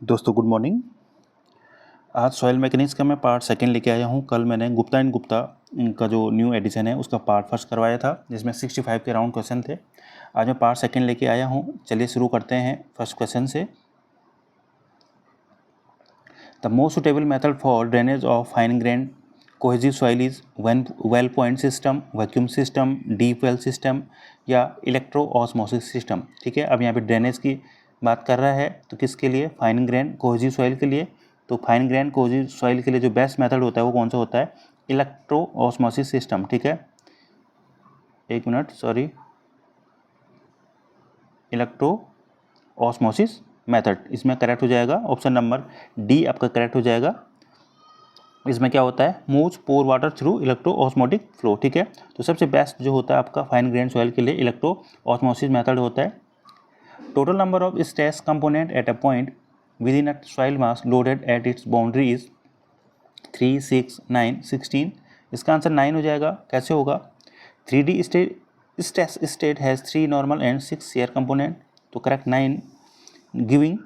दोस्तों good morning. आज soil mechanics का मैं पार्ट सेकंड लेके आया हूँ। कल मैंने गुप्ता एंड गुप्ता का जो न्यू एडिशन है उसका पार्ट फर्स्ट करवाया था, जिसमें 65 के राउंड क्वेश्चन थे। आज मैं पार्ट सेकंड लेके आया हूँ। चलिए शुरू करते हैं फर्स्ट क्वेश्चन से। The most suitable method for drainage of fine grain cohesive soil is well point system, vacuum system, deep well system या इलेक्ट्रो ऑस्मोसिस सिस्टम। ठीक है, अब यहाँ पे ड्रेनेज की बात कर रहा है तो किसके लिए? फाइन ग्रेन कोहेसिव सॉइल के लिए। तो फाइन ग्रेन कोहेसिव सॉइल के लिए जो बेस्ट मेथड होता है वो कौन सा होता है? Electro osmosis system. ठीक है, एक minute, sorry, electro osmosis method इसमें करेक्ट हो जाएगा। ऑप्शन नंबर डी आपका करेक्ट हो जाएगा। इसमें क्या होता है? Moves pore water through electro osmotic flow. ठीक है, तो सबसे बेस्ट जो होता है आपका फाइन ग्रेन सॉइल के लिए इलेक्ट्रो ऑस्मोसिस मेथड होता है। Total number of stress component at a point with in a soil mass loaded at its boundary is 3, 6, 9, 16। इसका आंसर 9 हो जाएगा। कैसे होगा? 3D stress state has 3 normal and 6 share component, तो करेक्ट 9 गिविंग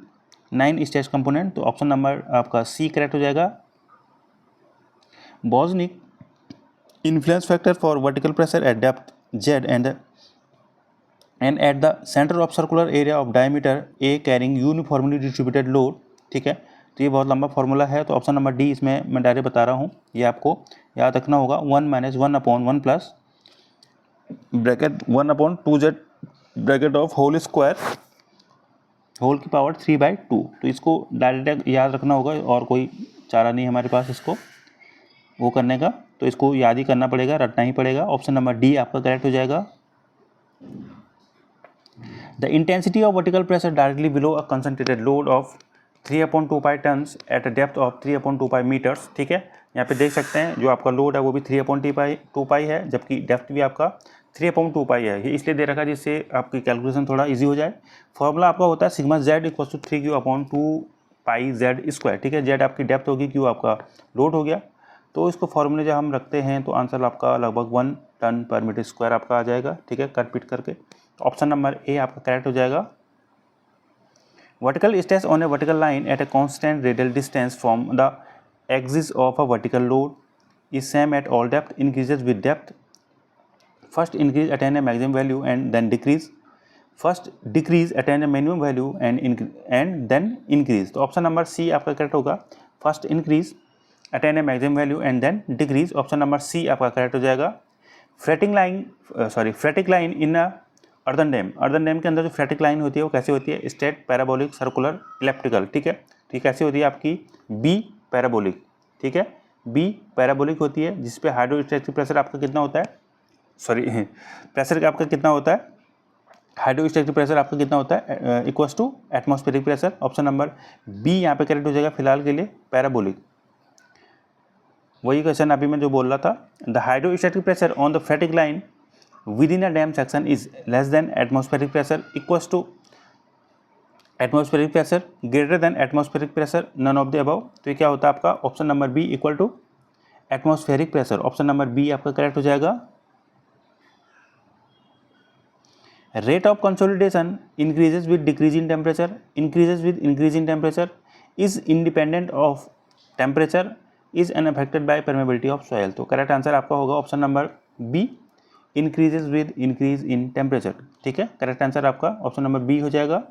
9 स्ट्रेस कंपोनेंट, तो option number आपका C correct हो जाएगा। बॉज़निक influence factor for vertical pressure at depth Z and at the center of circular area of diameter A carrying uniformly distributed load। ठीक है, तो ये बहुत लंबा फॉर्मूला है, तो ऑप्शन नंबर डी इसमें मैं डायरेक्ट बता रहा हूँ, ये आपको याद रखना होगा। 1 - 1/1 plus bracket 1/2Z bracket of whole square whole की पावर 3/2। तो इसको डायरेक्ट याद रखना होगा और कोई चारा नहीं हमारे पास इसको वो करने का, तो इसको याद ही करना पड़ेगा, रटना ही पड़ेगा। ऑप्शन नंबर डी आपका करेक्ट हो जाएगा। The intensity of vertical pressure directly below a concentrated load of 3/2 pi tons at a depth of 3/2 pi metres. ठीक है, यहाँ पे देख सकते हैं जो आपका लोड है वो भी 3/2 पाई है, जबकि डेप्थ भी आपका 3/2 पाई है। ये इसलिए दे रखा है जिससे आपकी कैलकुलेशन थोड़ा ईजी हो जाए। फॉर्मूला आपका होता है sigma Z equal to 3Q/2 pi Z square. ठीक है, जेड आपकी डेप्थ होगी, क्यू आपका लोड हो गया, तो इसको फॉर्मूले जब हम रखते हैं तो आंसर आपका लगभग 1 टन पर मीटर स्क्वायर आपका आ जाएगा। ठीक है, कट पीट करके, तो ऑप्शन नंबर ए आपका करेक्ट हो जाएगा। Vertical stress on a vertical line at a constant radial distance from the axis of a vertical load is same at all depth, increases with depth. First increase attain a maximum value and then decrease, first decrease attain a minimum value and then increase. तो option number C आपका correct होगा। First increase attain a maximum value and then decrease, option number C आपका correct हो जाएगा। Phreatic line in a earthen dam, earthen dam के अंदर जो फ्रेटिक line होती है वो कैसी होती है? Straight, parabolic, circular, elliptical. ठीक है, तो ये कैसी होती है आपकी? B parabolic. ठीक है, बी पैराबोलिक होती है, जिसपे हाइड्रोस्टैटिक प्रेशर आपका कितना होता है? सॉरी, प्रेशर आपका कितना होता है? हाइड्रोस्टैटिक प्रेशर आपका कितना होता है? Equals to atmospheric pressure. Option number B यहाँ पे करेक्ट हो जाएगा फिलहाल के लिए, पैराबोलिक। वही क्वेश्चन अभी मैं जो बोल रहा था, the hydrostatic pressure on the phreatic line within a dam section is less than atmospheric pressure, equals to atmospheric pressure, greater than atmospheric pressure, none of the above. तो ये क्या होता है आपका? Option number B equal to atmospheric pressure, option number B आपका correct हो जाएगा। Rate of consolidation increases with decrease in temperature, increases with increase in temperature, is independent of temperature, is unaffected by permeability of soil. तो correct answer आपका होगा option number B, increases with increase in temperature. ठीक है, correct answer आपका option number B हो जाएगा।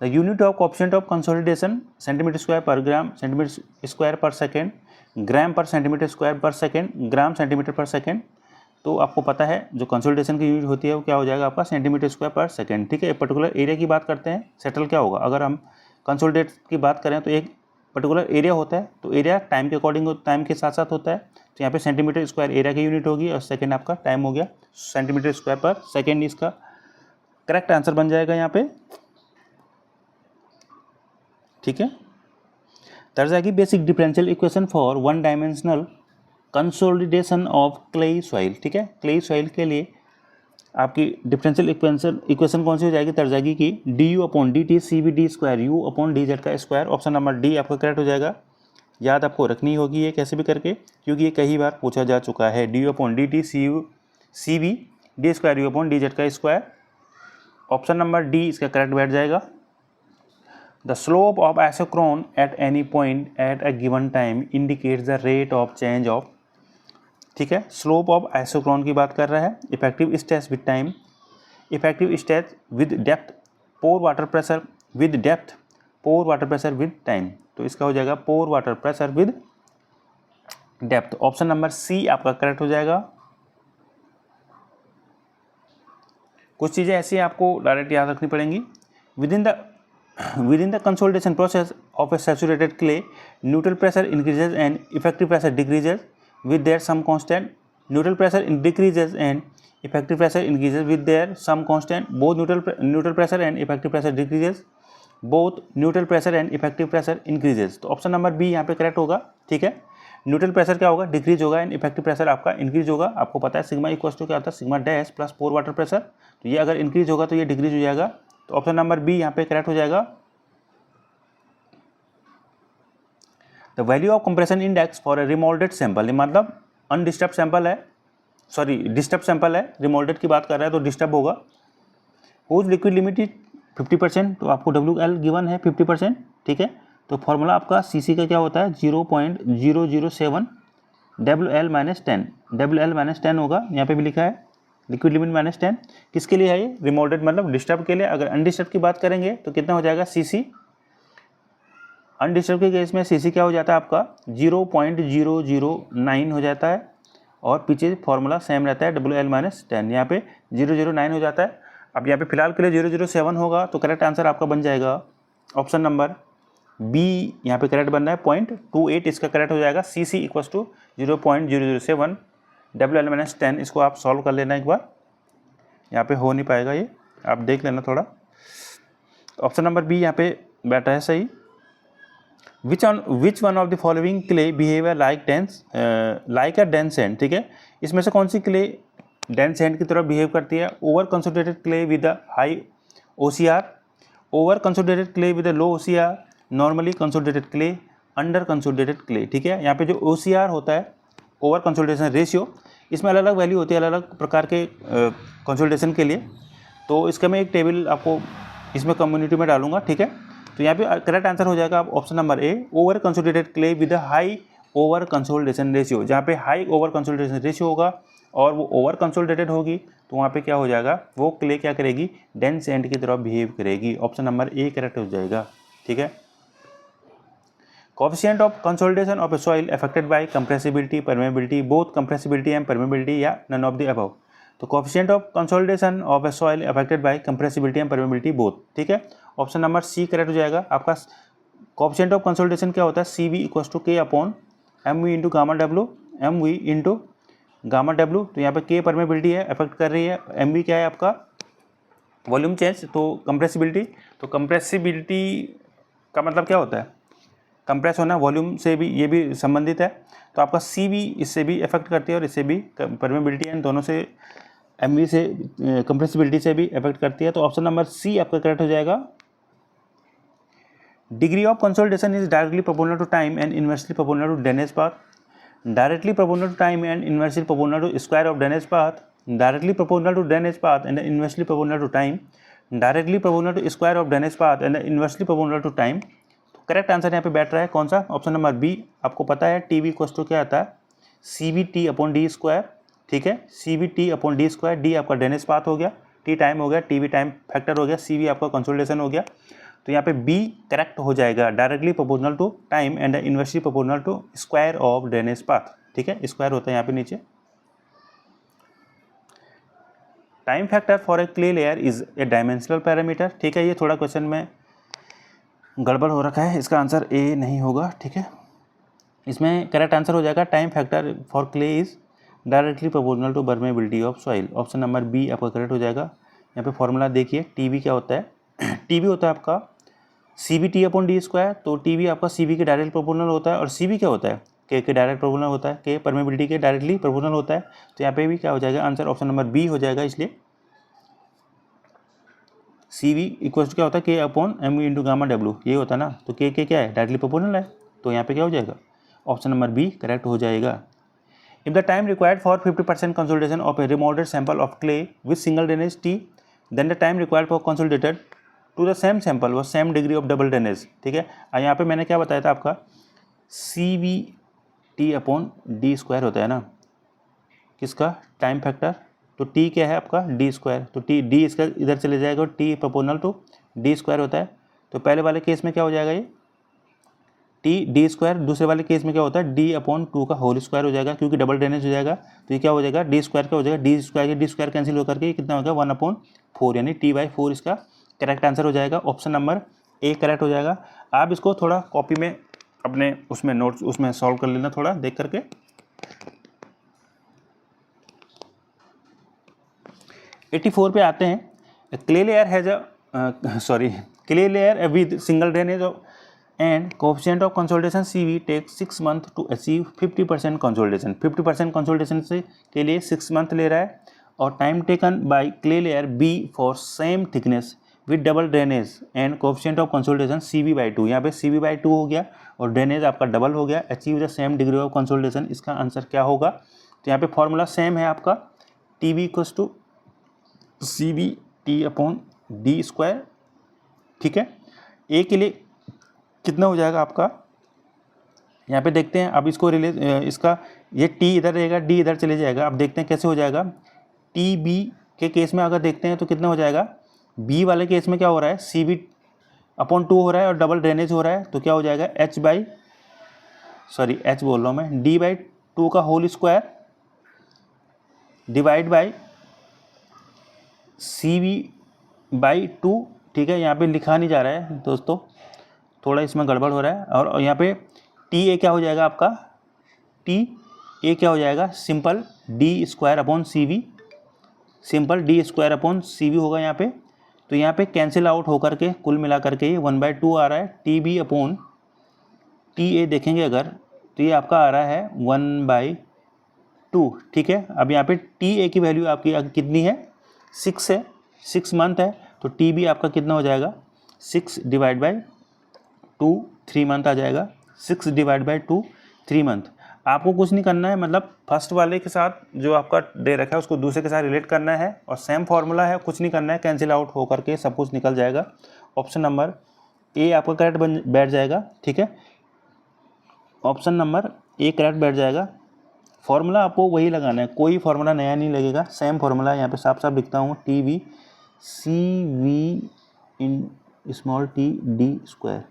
The unit of coefficient of consolidation centimetre square per gram centimetre square per second, gram per centimetre square per second, gram centimetre per second. तो आपको पता है जो कंसोलिडेशन की यूनिट होती है वो क्या हो जाएगा आपका? Centimetre square per second. ठीक है, पर्टिकुलर एरिया की बात करते हैं, सेटल क्या होगा? अगर हम कंसोलिडेट की बात करें तो एक पर्टिकुलर एरिया होता है, तो एरिया टाइम के अकॉर्डिंग टाइम के साथ साथ होता है, तो यहाँ पे सेंटीमीटर स्क्वायर एरिया की यूनिट होगी और सेकेंड आपका टाइम हो गया, सेंटीमीटर स्क्वायर पर सेकेंड इसका करेक्ट आंसर बन जाएगा यहाँ पे। ठीक है, Terzaghi basic differential equation for one dimensional consolidation of clay soil. ठीक है, क्लेई सॉइल के लिए आपकी डिफरेंशियल इक्वेशन कौन सी हो जाएगी तरजागी की? du/dt CVd² u/dz का स्क्वायर, ऑप्शन नंबर डी आपका करेक्ट हो जाएगा। याद आपको रखनी होगी ये कैसे भी करके, क्योंकि ये कई बार पूछा जा चुका है। du/dt CVd² u/dz का स्क्वायर, ऑप्शन नंबर डी इसका करेक्ट बैठ जाएगा। The slope of isochrone at any point at a given time indicates the rate of change of, ठीक है, स्लोप ऑफ आइसोक्रोन की बात कर रहा है। Effective stress with time, effective stress with depth, pore water pressure with depth, pore water pressure with time. तो इसका हो जाएगा pore water pressure with depth. Option number C आपका करेक्ट हो जाएगा। कुछ चीज़ें ऐसी आपको डायरेक्ट याद रखनी पड़ेंगी। With in the consolidation process of A saturated clay, neutral pressure increases and effective pressure decreases with their some constant. Neutral pressure decreases and effective pressure increases with their some constant. Both neutral pressure and effective pressure decreases, both neutral pressure and effective pressure increases. तो option number B यहाँ पे correct होगा, ठीक है। Neutral pressure क्या होगा, decrease होगा, and effective pressure आपका इंक्रीज होगा। आपको पता है सिग्मा इक्वल टू क्या होता है, सिग्मा डैश प्लस पोर वाटर प्रेशर। तो ये अगर इंक्रीज होगा तो ये डिक्रीज हो जाएगा। तो ऑप्शन नंबर बी यहाँ पे करेक्ट हो जाएगा। The value of compression index for a remoulded sample, मतलब अनडिस्टर्ब सैंपल है, सॉरी डिस्टर्ब सैंपल है, रिमोल्डेड की बात कर रहा है तो डिस्टर्ब होगा। हुज लिक्विड लिमिट इज 50%, तो आपको WL गिवन है 50%, ठीक है। तो फॉर्मूला आपका CC का क्या होता है 0.007 WL माइनस 10, WL माइनस 10 होगा, यहाँ पे भी लिखा है लिक्विड लिमिट माइनस 10। किसके लिए है ये, रिमोल्डेड मतलब डिस्टर्ब के लिए। अगर अनडिस्टर्ब की बात करेंगे तो कितना हो जाएगा CC, अनडिस्टर्ब के केस में CC क्या हो जाता है आपका 0.009 हो जाता है, और पीछे फॉर्मूला सेम रहता है WL माइनस 10, यहाँ पे 009 हो जाता है। अब यहाँ पे फिलहाल के लिए 007 होगा, तो करेक्ट आंसर आपका बन जाएगा ऑप्शन नंबर बी, यहाँ पे करेक्ट बनना है 0.28, इसका करेक्ट हो जाएगा। CC equals to 0.007 WL minus 10। इसको आप सॉल्व कर लेना एक बार, यहाँ पे हो नहीं पाएगा ये, आप देख लेना थोड़ा। ऑप्शन नंबर बी यहाँ पे बैठा है सही। Which one of the following clay behavior like a dense sand, ठीक है। इसमें से कौन सी क्ले डेंस सैंड की तरह बिहेव करती है। Over consolidated clay with a high OCR, over consolidated clay with a low OCR, normally consolidated clay, under consolidated clay, ठीक है। यहाँ पे जो OCR होता है ओवर कंसोलिडेशन रेशियो, इसमें अलग अलग वैल्यू होती है अलग अलग प्रकार के कंसोलिडेशन के लिए। तो इसका मैं एक टेबल आपको इसमें कम्युनिटी में डालूंगा, ठीक है। तो यहाँ पे करेक्ट आंसर हो जाएगा option number A, over consolidated clay with high over consolidation ratio. जहाँ पे हाई ओवर कंसोलिडेशन रेशियो होगा और वो ओवर कंसोलिडेटेड होगी, तो वहाँ पे क्या हो जाएगा, वो क्ले क्या करेगी, डेंस सैंड की तरह बिहेव करेगी। ऑप्शन नंबर ए करेक्ट हो जाएगा, ठीक है। Coefficient of consolidation of a soil affected by compressibility, permeability, both compressibility and permeability, या नन ऑफ द अबव। तो coefficient of consolidation of a soil affected by compressibility and permeability both, ठीक है। Option number C correct हो जाएगा आपका। Coefficient of consolidation क्या होता है, CV equals to K upon MV into gamma W, MV into gamma W. तो यहाँ पे K परमेबिलिटी है, अफेक्ट कर रही है, MV क्या है आपका वॉल्यूम चेंज, तो कंप्रेसिबिलिटी। तो कंप्रेसिबिलिटी का मतलब क्या होता है, कंप्रेस होना, वॉल्यूम से भी ये भी संबंधित है। तो आपका CV इससे भी अफेक्ट करती है और इससे भी परमेबिलिटी है, दोनों से MV से कंप्रेसिबिलिटी से भी अफेक्ट करती है। तो ऑप्शन नंबर सी आपका करेक्ट हो जाएगा। Degree of consolidation is directly proportional to time and inversely proportional to drainage path, directly proportional to time and inversely proportional to square of drainage path, directly proportional to drainage path and inversely proportional to time, directly proportional to square of drainage path and inversely proportional to time. तो correct answer यहाँ पे बैठ रहा है कौन सा, option number B. आपको पता है TV इक्वल्स टू क्या आता है, CVT अपॉन D स्क्वायर, ठीक है। CVT upon D square, D आपका ड्रेनेज पाथ हो गया, T टाइम हो गया, TV टाइम फैक्टर हो गया, CV आपका कंसोलिडेशन हो गया। तो यहाँ पे बी करेक्ट हो जाएगा, directly proportional to time and inversely proportional to square of drainage path, ठीक है। स्क्वायर होता है यहाँ पे नीचे। Time factor for a clay layer is a dimensional parameter, ठीक है। ये थोड़ा क्वेश्चन में गड़बड़ हो रखा है, इसका आंसर ए नहीं होगा, ठीक है। इसमें करेक्ट आंसर हो जाएगा time factor for clay is directly proportional to permeability of soil. Option number B आपका करेक्ट हो जाएगा। यहाँ पे फॉर्मूला देखिए, TV क्या होता है, TV होता है आपका CVT अपॉन D स्क्वायर। तो TV आपका CV के डायरेक्ट प्रोपोर्शनल होता है, और CV क्या होता है, K के डायरेक्ट प्रोपोर्शनल होता है, K परमेबिलिटी के डायरेक्टली प्रोपोर्शनल होता है। तो यहाँ पे भी क्या हो जाएगा आंसर, ऑप्शन नंबर बी हो जाएगा। इसलिए CV इक्वल्स क्या होता है, K upon MV into gamma W, ये होता है ना। तो K क्या है, डायरेक्टली प्रोपोर्शनल है, तो यहाँ पे क्या हो जाएगा, ऑप्शन नंबर बी करेक्ट हो जाएगा। If the time required for 50% consolidation of a remoulded sample of clay with single drainage T, then the time required for consolidated to the same sample वो same degree of double drainage, ठीक है। यहाँ पे मैंने क्या बताया था आपका CVT अपॉन डी स्क्वायर होता है ना, किसका, टाइम फैक्टर। तो टी क्या है आपका डी स्क्वायर, तो टी डी इसका इधर चले जाएगा और T proportional to D square होता है। तो पहले वाले केस में क्या हो जाएगा ये टी डी स्क्वायर, दूसरे वाले केस में क्या होता है डी अपॉन टू का होल स्क्वायर हो जाएगा, क्योंकि डबल ड्रेनेज हो जाएगा। तो ये क्या हो जाएगा डी स्क्वायर का हो जाएगा, डी स्क्वायर कैंसिल होकर के कितना हो गया 1/4, यानी T/4 इसका करेक्ट आंसर हो जाएगा। ऑप्शन नंबर ए करेक्ट हो जाएगा। आप इसको थोड़ा कॉपी में अपने उसमें नोट्स उसमें सॉल्व कर लेना थोड़ा देख करके। 84 पे आते हैं। Clay layer has clay layer with single drainage and coefficient of consolidation CV take 6 month to achieve 50% consolidation. 50% consolidation से के लिए 6 मंथ ले रहा है। और time taken by clay layer B for same thickness with double drainage and coefficient of consolidation CV/2। यहाँ पे CV/2 हो गया और ड्रेनेज आपका डबल हो गया। Achieve the same degree of consolidation, इसका आंसर क्या होगा। तो यहाँ पे फॉर्मूला सेम है आपका TB equals to CVT upon D square, ठीक है। ए के लिए कितना हो जाएगा आपका, यहाँ पे देखते हैं। अब इसको इसका ये टी इधर रहेगा, डी इधर चले जाएगा। अब देखते हैं कैसे हो जाएगा। TB के केस में अगर देखते हैं तो कितना हो जाएगा, बी वाले केस में क्या हो रहा है CV/2 हो रहा है और डबल ड्रेनेज हो रहा है। तो क्या हो जाएगा H बोल रहा हूँ मैं, D/2 का whole square divide by CV/2, ठीक है। यहाँ पे लिखा नहीं जा रहा है दोस्तों, थोड़ा इसमें गड़बड़ हो रहा है। और यहाँ पे TA क्या हो जाएगा आपका, TA क्या हो जाएगा सिंपल D² अपॉन CV होगा यहाँ पे। तो यहाँ पे कैंसिल आउट होकर के कुल मिला करके ये 1/2 आ रहा है। TB अपॉन TA देखेंगे अगर तो ये आपका आ रहा है 1/2, ठीक है। अब यहाँ पे TA की वैल्यू आपकी कितनी है 6 है, 6 मंथ है। तो TB आपका कितना हो जाएगा 6 डिवाइड बाई 2, 3 मंथ आ जाएगा। 6 डिवाइड बाई 2, 3 मंथ। आपको कुछ नहीं करना है, मतलब फर्स्ट वाले के साथ जो आपका दे रखा है उसको दूसरे के साथ रिलेट करना है और सेम फार्मूला है, कुछ नहीं करना है, कैंसिल आउट होकर के सब कुछ निकल जाएगा। ऑप्शन नंबर ए आपका करेक्ट बैठ जाएगा, ठीक है। ऑप्शन नंबर ए करेक्ट बैठ जाएगा। फार्मूला आपको वही लगाना है, कोई फार्मूला नया नहीं लगेगा, सेम फार्मूला यहाँ पे साफ साफ लिखता हूँ TB CV/d²,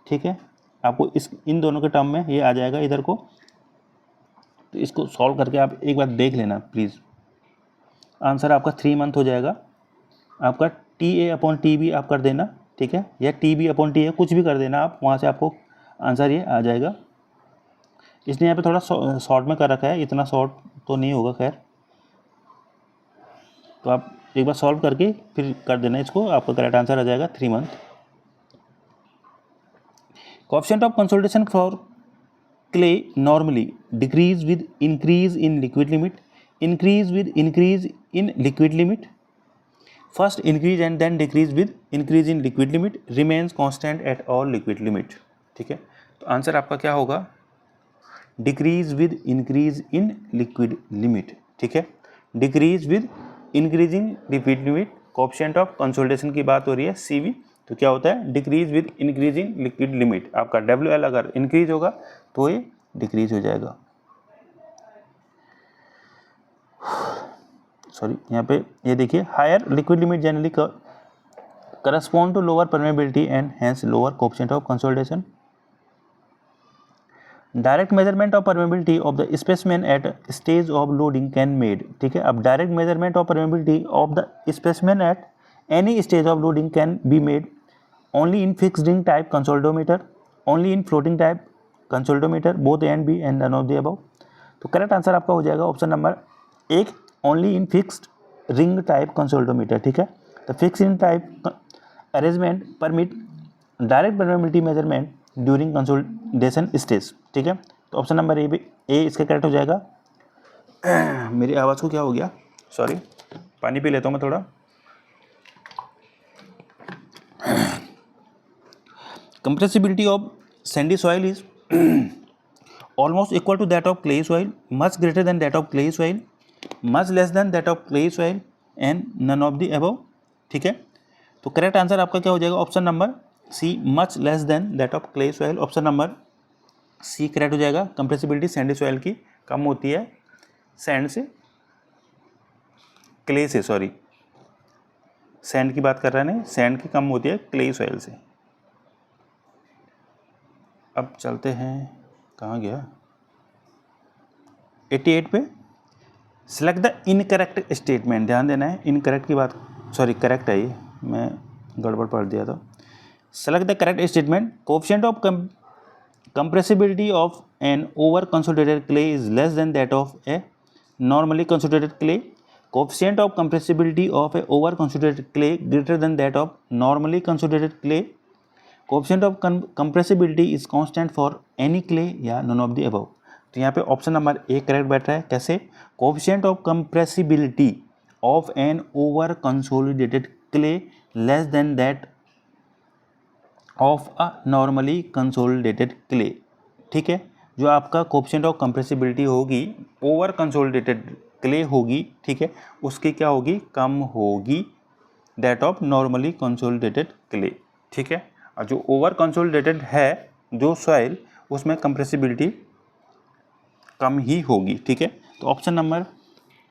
ठीक है। आपको इन दोनों के टर्म में ये आ जाएगा इधर को। तो इसको सॉल्व करके आप एक बार देख लेना प्लीज़। आंसर आपका 3 मंथ हो जाएगा। आपका TA अपॉन TB आप कर देना, ठीक है, या TB अपॉन TA कुछ भी कर देना आप, वहाँ से आपको आंसर ये आ जाएगा। इसने यहाँ पे थोड़ा शॉर्ट में कर रखा है, इतना शॉर्ट तो नहीं होगा खैर। तो आप एक बार सॉल्व करके फिर कर देना इसको, आपका करेक्ट आंसर आ जाएगा 3 month. Coefficient of consolidation for clay normally decrease with increase in liquid limit, increase with increase in liquid limit, first increase and then decrease with increase in liquid limit, remains constant at all liquid limit, ठीक है। तो answer आपका क्या होगा decrease with increase in liquid limit, ठीक है। Decrease with increasing liquid limit, coefficient of consolidation की बात हो रही है CV। तो क्या होता है decrease with increasing liquid limit. आपका WL अगर इंक्रीज होगा तो ये डिक्रीज हो जाएगा। यहाँ पे ये देखिए, higher liquid limit generally correspond to lower permeability and hence lower coefficient of consolidation. Direct measurement of permeability of the specimen at stage of loading can made, ठीक है। अब direct measurement of permeability of the specimen at any stage of loading can be made only in fixed ring type consolidometer, only in floating type consolidometer, both A and B and none of the above। तो correct answer आपका हो जाएगा option number 1 only in fixed ring type consolidometer, ठीक है। तो fix ring type arrangement permit direct permeability measurement during consolidation stage, ठीक है। तो ऑप्शन नंबर ए इसका करेक्ट हो जाएगा। मेरी आवाज़ को क्या हो गया, सॉरी, पानी पी लेता हूँ मैं थोड़ा। Compressibility of sandy soil is almost equal to that of clay soil, much greater than that of clay soil, much less than that of clay soil and none of the above, ठीक है। तो correct answer आपका क्या हो जाएगा, option number C, much less than that of clay soil. Option number C correct हो जाएगा। Compressibility Sandy soil की कम होती है सैंड से, क्ले से, सॉरी सैंड की बात कर रहे हैं, नहीं सैंड की कम होती है क्ले सॉइल से। अब चलते हैं, कहाँ गया, 88 पे। सिलेक्ट द इनकरेक्ट स्टेटमेंट, ध्यान देना है इनकरेक्ट की बात, सॉरी करेक्ट है ये, मैं गड़बड़ पढ़ दिया था। Select the correct statement. Coefficient of compressibility of an over consolidated clay is less than that of a normally consolidated clay. Coefficient of compressibility of a over consolidated clay greater than that of normally consolidated clay. Coefficient of compressibility is constant for any clay या none of the above। तो यहाँ पे option number A correct बैठ रहा है। कैसे, coefficient of compressibility of an over consolidated clay less than that of a normally consolidated clay. ठीक है, जो आपका कोएफिशिएंट ऑफ कंप्रेसिबिलिटी होगी ओवर कंसोलिडेटेड क्ले होगी, ठीक है, उसकी क्या होगी, कम होगी that of normally consolidated clay. ठीक है, और जो ओवर कंसोलिडेटेड है जो सॉइल, उसमें कंप्रेसिबिलिटी कम ही होगी। ठीक है, तो ऑप्शन नंबर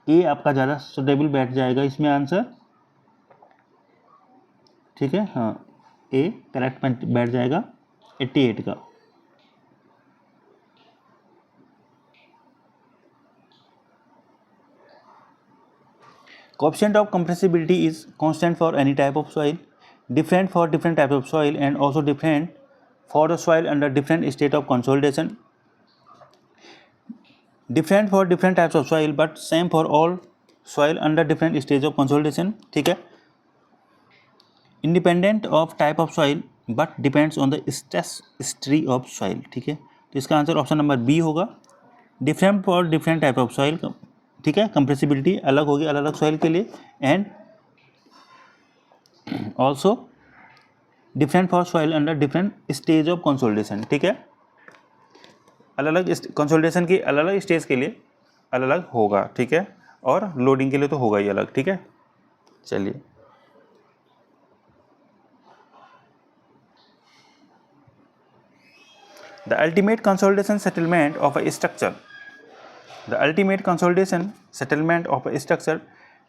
ए आपका ज़्यादा सुटेबल बैठ जाएगा इसमें आंसर। ठीक है, हाँ ए करेक्ट बैठ जाएगा 88 का। Coefficient of compressibility is constant for any type of soil, different for different type of soil and also different for the soil under different state of consolidation, different for different types of soil but same for all soil under different stage of consolidation. ठीक है, independent of type of soil but depends on the stress history of soil. ठीक है, तो इसका answer option number B होगा। Different for different type of soil, ठीक है, compressibility अलग होगी अलग अलग सॉइल के लिए, and also different for soil under different stage of consolidation. ठीक है, अलग अलग कंसोलिडेशन की अलग अलग स्टेज के लिए अलग अलग होगा। ठीक है, और लोडिंग के लिए तो होगा ही अलग। ठीक है, चलिए The ultimate consolidation settlement of a structure. The ultimate consolidation settlement of a structure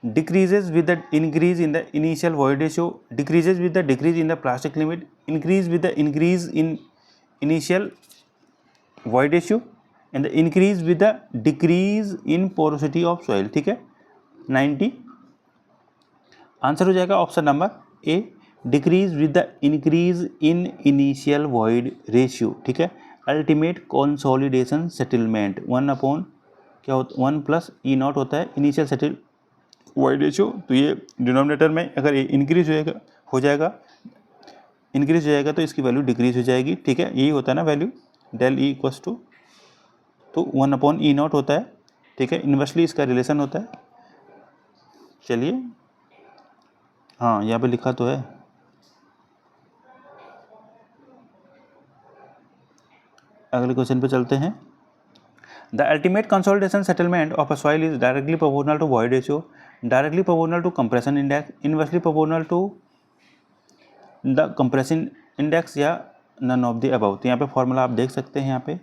decreases with the increase in the initial void ratio, decreases with the decrease in the plastic limit, increase with the increase in initial void ratio, and the increase with the decrease in porosity of soil। ठीक है, 90 answer हो जाएगा option number A, decrease with the increase in initial void ratio. ठीक है, ultimate consolidation settlement 1 upon क्या होता, 1 plus E not होता है इनिशियल सेटल वॉइड रेशियो। तो ये डिनोमिनेटर में अगर ये इंक्रीज हो जाएगा तो इसकी वैल्यू डिक्रीज हो जाएगी। ठीक है, यही होता है ना value del e equals to, तो 1 अपॉन ई नॉट होता है। ठीक है, इन्वर्सली इसका रिलेशन होता है। चलिए, हाँ यहाँ पे लिखा तो है। अगले क्वेश्चन पे चलते हैं। The ultimate consolidation settlement of a soil is directly proportional to void ratio, directly proportional to compression index, inversely proportional to the compression index, या नन ऑफ द अबव। तो यहाँ पे फॉर्मूला आप देख सकते हैं यहाँ पे।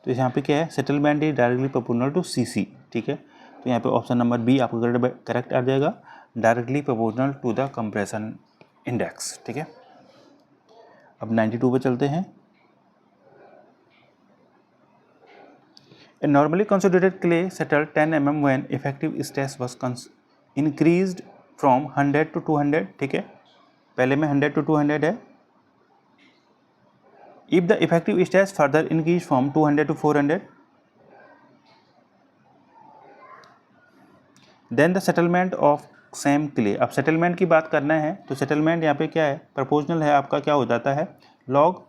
तो यहाँ पे क्या है, settlement is directly proportional to CC. ठीक है, तो यहाँ पे ऑप्शन नंबर बी आपका करेक्ट आ जाएगा, directly proportional to the compression index. ठीक है, अब 92 पे चलते हैं। A normally consolidated clay settled 10 mm when effective stress was increased from 100 to 200। ठीक है, पहले में 100 to 200 है। If the effective stress further increased from 200 to 400, then the settlement of same clay। अब सेटलमेंट की बात करना है तो सेटलमेंट यहाँ पे क्या है, प्रोपोर्शनल है आपका, क्या हो जाता है, लॉग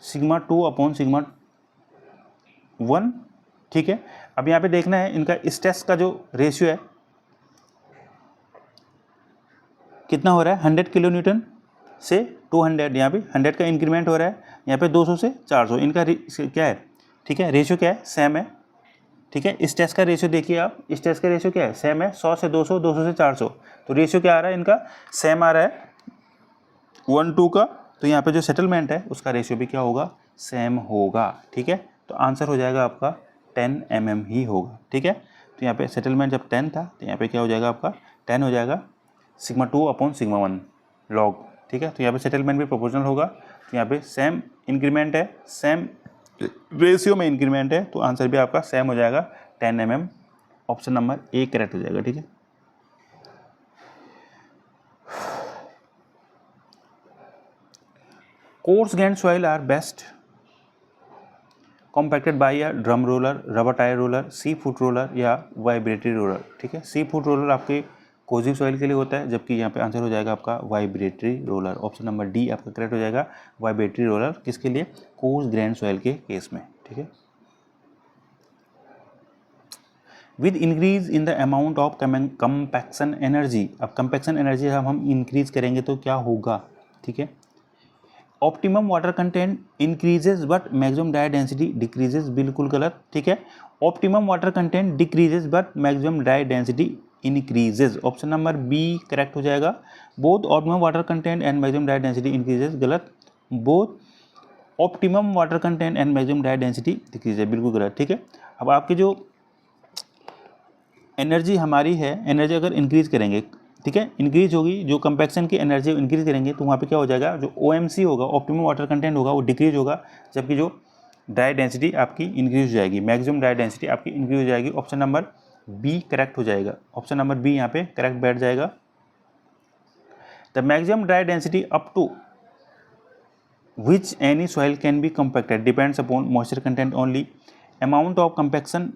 सिग्मा 2 अपॉन सिग्मा 1। ठीक है, अब यहाँ पे देखना है इनका स्ट्रेस का जो रेशियो है कितना हो रहा है, 100 किलो न्यूटन से 200, यहाँ पे 100 का इंक्रीमेंट हो रहा है, यहाँ पे 200 से 400, इनका क्या है, ठीक है, रेशियो क्या है, सेम है। ठीक है, स्ट्रेस का रेशियो देखिए आप, स्ट्रेस का रेशियो क्या है, सेम है, 100 से 200, 200 से 400। तो रेशियो क्या आ रहा है इनका, सेम आ रहा है 1:2 का, तो यहाँ पे जो सेटलमेंट है उसका रेशियो भी क्या होगा, सेम होगा। ठीक है, तो आंसर हो जाएगा आपका 10 mm ही होगा। ठीक है, तो यहाँ पे सेटलमेंट जब 10 था तो यहाँ पे क्या हो जाएगा आपका 10 हो जाएगा σ2/σ1 लॉग। ठीक है, तो यहाँ पे सेटलमेंट भी प्रोपोर्शनल होगा, तो यहाँ पे सेम इंक्रीमेंट है, सेम रेशियो में इंक्रीमेंट है, तो आंसर भी आपका सेम हो जाएगा 10 mm। Option number A correct हो जाएगा। ठीक है, coarse grain soil are best compacted by a drum roller, rubber tyre roller, sheep foot roller या वाइब्रेटरी रोलर। ठीक है, सी फुट रोलर आपके कोजिव सॉइल के लिए होता है, जबकि यहाँ पे आंसर हो जाएगा आपका vibratory roller. Option number D आपका करेक्ट हो जाएगा, वाइब्रेटरी रोलर किसके लिए, कोर्स ग्रेन सॉइल के केस में। ठीक है, with increase in the amount of compaction energy, अब कंपैक्शन एनर्जी हम इंक्रीज करेंगे तो क्या होगा। ठीक है, optimum water content increases but maximum dry density decreases, बिल्कुल गलत। ठीक है, optimum water content decreases but maximum dry density increases. Option number B correct हो जाएगा, both optimum water content and maximum dry density increases, गलत। Both optimum water content and maximum dry density decreases, बिल्कुल गलत। ठीक है, अब आपकी जो एनर्जी हमारी है, एनर्जी अगर इंक्रीज करेंगे, ठीक है, इंक्रीज होगी, जो कंपैक्शन की एनर्जी इंक्रीज करेंगे तो वहाँ पे क्या हो जाएगा, जो OMC होगा, ऑप्टिमम वाटर कंटेंट होगा, वो डिक्रीज होगा, जबकि जो ड्राई डेंसिटी आपकी इंक्रीज हो जाएगी, मैक्सिमम ड्राई डेंसिटी आपकी इंक्रीज हो जाएगी। ऑप्शन नंबर बी करेक्ट हो जाएगा, ऑप्शन नंबर बी यहाँ पे करेक्ट बैठ जाएगा। The maximum dry density up to which any soil can be compacted depends upon moisture content only, amount of compaction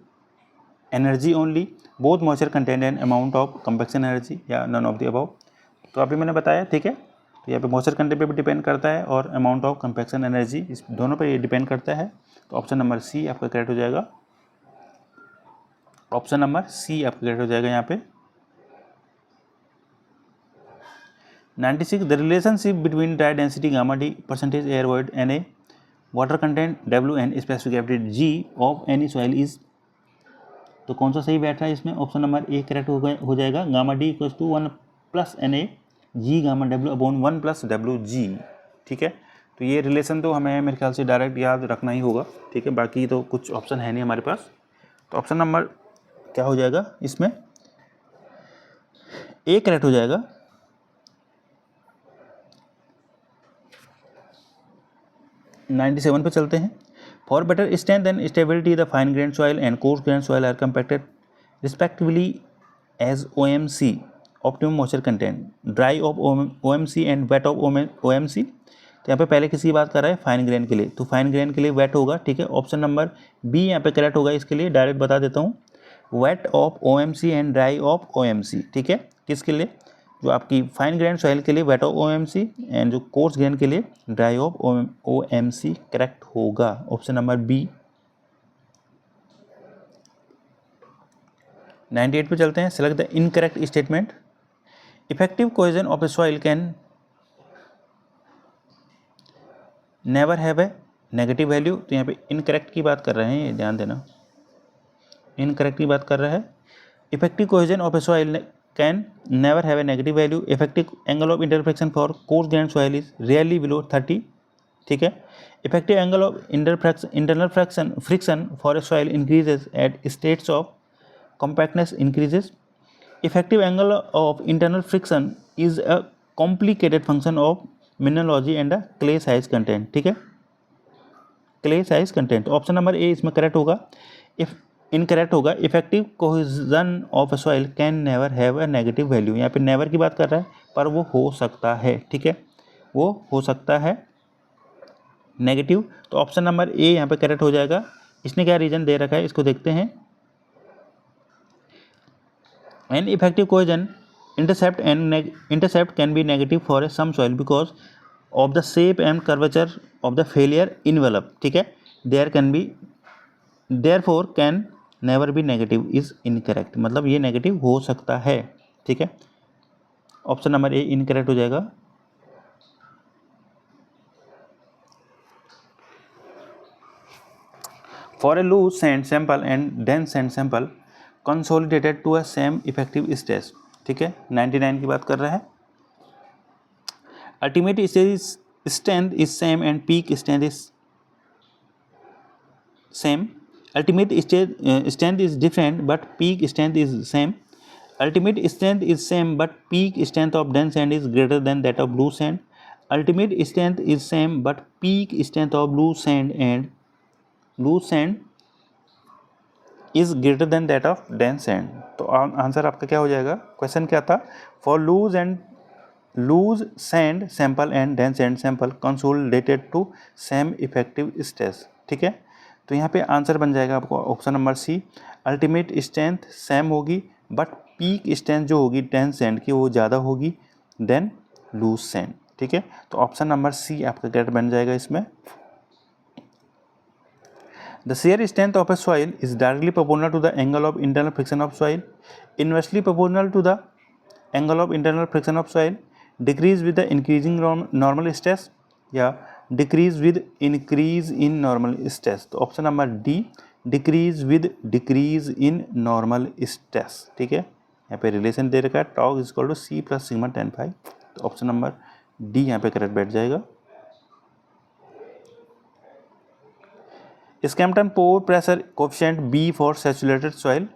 energy only, both moisture content and amount of compaction energy, या none of the above. तो अभी मैंने बताया। ठीक है, तो यहाँ पे मॉइस्चर कंटेंट पे भी डिपेंड करता है और अमाउंट ऑफ कंपैक्शन एनर्जी, इस दोनों पे ये डिपेंड करता है। तो ऑप्शन नंबर सी आपका करेक्ट हो जाएगा, ऑप्शन नंबर सी आपका करेक्ट हो जाएगा यहाँ पे। 96 the relationship between dry density gamma D, percentage air void Na, water content WN, specific gravity G of any soil is, तो कौन सा सही बैठ रहा है इसमें, ऑप्शन नंबर ए करेक्ट हो जाएगा, gamma D equals to 1 + Na G gamma W/1 + WG। ठीक है, तो ये रिलेशन तो हमें मेरे ख्याल से डायरेक्ट याद रखना ही होगा। ठीक है, बाकी तो कुछ ऑप्शन है नहीं हमारे पास, तो ऑप्शन नंबर क्या हो जाएगा इसमें, ए करेक्ट हो जाएगा। (97) पे चलते हैं। For better strength and stability the fine grain soil and coarse grain soil are compacted respectively as OMC, optimum moisture content, dry of OMC and wet of OMC। तो यहाँ पे पहले किसी बात कर रहा है फाइन ग्रेन के लिए, तो फाइन ग्रेन के लिए वेट होगा। ठीक है, ऑप्शन नंबर बी यहाँ पे करेक्ट होगा, इसके लिए डायरेक्ट बता देता हूँ, wait of OMC and dry of OMC। ठीक है, किसके लिए, जो आपकी फाइन ग्रेन सॉइल के लिए वेट ऑफ OMC एंड जो कोर्स ग्रेन के लिए ड्राई ऑफ OMC करेक्ट होगा, ऑप्शन नंबर बी। 98 पे चलते हैं। Select the incorrect statement, effective cohesion of a soil can never have a negative value, तो यहाँ पे इनकरेक्ट की बात कर रहे हैं, ये ध्यान देना, इनकरेक्ट की बात कर रहा है। Effective cohesion of a soil can never have a negative value, effective angle of interfriction for coarse grain soil is rarely below 30। ठीक है, effective angle of internal friction for a soil increases at states of compactness increases. Effective angle of internal friction is a complicated function of mineralogy and a clay size content. ठीक है, clay size content, option number ए इसमें correct होगा। If incorrect होगा, effective cohesion of a soil can never have a negative value, यहाँ पे never की बात कर रहा है, पर वो हो सकता है। ठीक है, वो हो सकता है नेगेटिव, तो ऑप्शन नंबर ए यहाँ पे करेक्ट हो जाएगा। इसने क्या रीजन दे रखा है, इसको देखते हैं। An effective cohesion intercept can be negative for some soil because of the shape and curvature of the failure envelope. ठीक है, therefore can never be negative is incorrect, मतलब ये नेगेटिव हो सकता है। ठीक है, ऑप्शन नंबर ए इनकरेक्ट हो जाएगा। For a loose sand sample and dense sand sample consolidated to a same effective stress, ठीक है, 99 की बात कर रहा है। Ultimate strength is same and peak strength is same. Ultimate strength is different but peak strength is same. Ultimate strength is same but peak strength of dense sand is greater than that of loose sand. Ultimate strength is same but peak strength of loose sand is greater than that of dense sand. तो answer आपका क्या हो जाएगा? Question क्या था? For loose sand sample and dense sand sample consolidated to same effective stress. ठीक है, तो यहाँ पे आंसर बन जाएगा आपको option number C. Ultimate strength same होगी बट पीक स्ट्रेंथ जो होगी डेंस सैंड की वो ज़्यादा होगी देन लूज सैंड। ठीक है, तो ऑप्शन नंबर सी आपका करेक्ट बन जाएगा इसमें। The shear strength of a soil is directly proportional to the angle of internal friction of soil, inversely proportional to the angle of internal friction of soil, decrease with the increasing normal stress या decrease with increase in normal stress। तो option number D decrease with decrease in normal stress. ठीक है, यहाँ पे relation दे रखा है tau is equal to C plus sigma tan phi। तो ऑप्शन नंबर डी यहाँ पे करेक्ट बैठ जाएगा। Skempton pore pressure coefficient B for saturated soil.